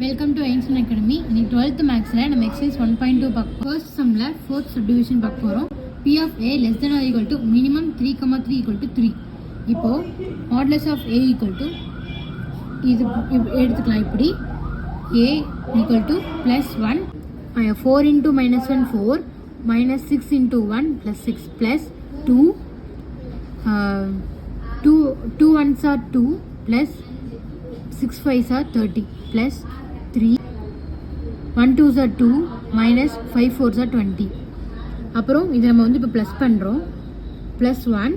Welcome to Einstein academy. இன்னைக்கு 12th மேக்ஸில் நம்ம எக்ஸசைஸ் 1.2 பார்க்க ஃபர்ஸ்ட் சம்மில் ஃபோர்த் சப்டிவிஷன் பார்க்க போகிறோம். P of A less than or equal to minimum 3, 3 equal to 3. இப்போது modulus of A equal to இது எடுத்துக்கலாம். இப்படி A equal to plus 1 4 into minus 1 4 minus 6 into 1 plus 6 plus 2 2 ones are 2 plus 6 5s are 30 plus 3 1 2s are 2 minus 5 4s are 20. அப்புறம் இதை நம்ம வந்து இப்போ plus பண்ணுறோம். Plus 1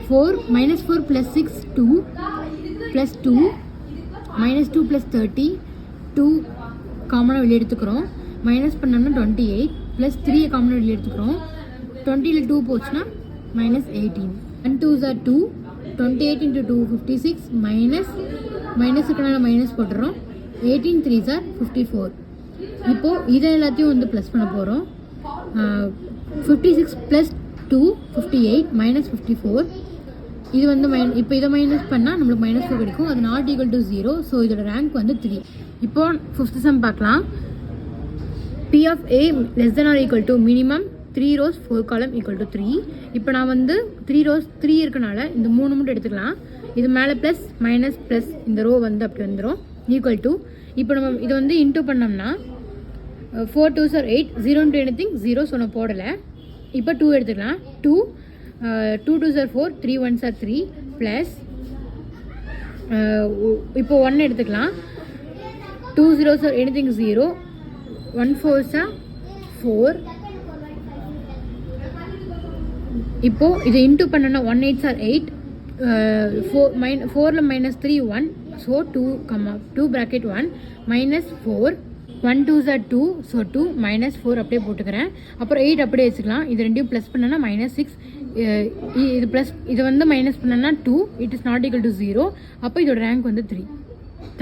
4 minus 4 plus 6 2 plus 2 minus 2 plus 30 2 காமனாக வெளியே எடுத்துக்கிறோம். மைனஸ் பண்ணோம்னா 28 ப்ளஸ் 3 காமனாக வெளியே எடுத்துக்கிறோம். 20ல் 2 போச்சுன்னா minus 18. 1 2s are 2 28 into 2 56 minus இருக்கனால மைனஸ் போட்டுறோம். 18 3s are 54. இப்போது இதை எல்லாத்தையும் வந்து ப்ளஸ் பண்ண போகிறோம். 56 ப்ளஸ் 2 58 மைனஸ் 54. இது வந்து இப்போ இதை மைனஸ் பண்ணால் நம்மளுக்கு மைனஸ் 4 கிடைக்கும். அது நாட் ஈக்குவல் டு 0. ஸோ இதோட ரேங்க் வந்து 3. இப்போ ஃபிஃப்த் சம் பார்க்கலாம். P of A less than or equal to minimum 3 rows 4 column equal to 3. இப்போ நான் வந்து 3 rows 3 இருக்கனால இந்த 3 மட்டும் எடுத்துக்கலாம். இது மேலே ப்ளஸ் மைனஸ் ப்ளஸ் இந்த ரோ வந்து அப்படி வந்துடும். ஈக்குவல் டு இப்போ நம்ம இதை வந்து இன்டூ பண்ணோம்னா 4 2s are 8 0 into anything 0. So நான் போடலை. இப்போ 2 எடுத்துக்கலாம். 2 2s are 4 3 1s are 3 plus இப்போ 1 எடுத்துக்கலாம். 2 0s are anything 0 1 4s are 4. இப்போது இதை இன்டூ பண்ணோன்னா 1 8s are 8 4ல் minus 3 1. So 2 bracket 1 minus 4 1 2s are 2. So 2 minus 4 அப்படியே போட்டுக்கிறேன். அப்புறம் 8 அப்படியே வச்சுக்கலாம். இது ரெண்டையும் ப்ளஸ் பண்ணோன்னா மைனஸ் 6. இது ப்ளஸ் இது வந்து மைனஸ் பண்ணோன்னா 2. It is not equal to 0. அப்போ இதோட ரேங்க் வந்து 3.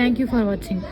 தேங்க்யூ ஃபார் வாட்சிங்.